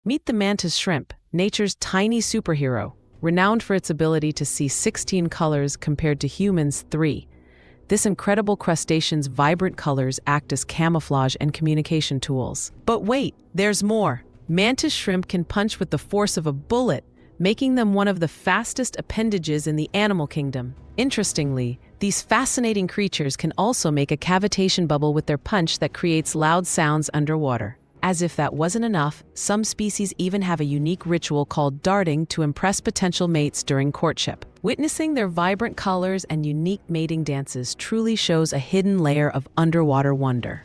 Meet the mantis shrimp, nature's tiny superhero, renowned for its ability to see 16 colors compared to humans' 3. This incredible crustacean's vibrant colors act as camouflage and communication tools. But wait, there's more. Mantis shrimp can punch with the force of a bullet, making them one of the fastest appendages in the animal kingdom. Interestingly, these fascinating creatures can also make a cavitation bubble with their punch that creates loud sounds underwater. As if that wasn't enough, some species even have a unique ritual called darting to impress potential mates during courtship. Witnessing their vibrant colors and unique mating dances truly shows a hidden layer of underwater wonder.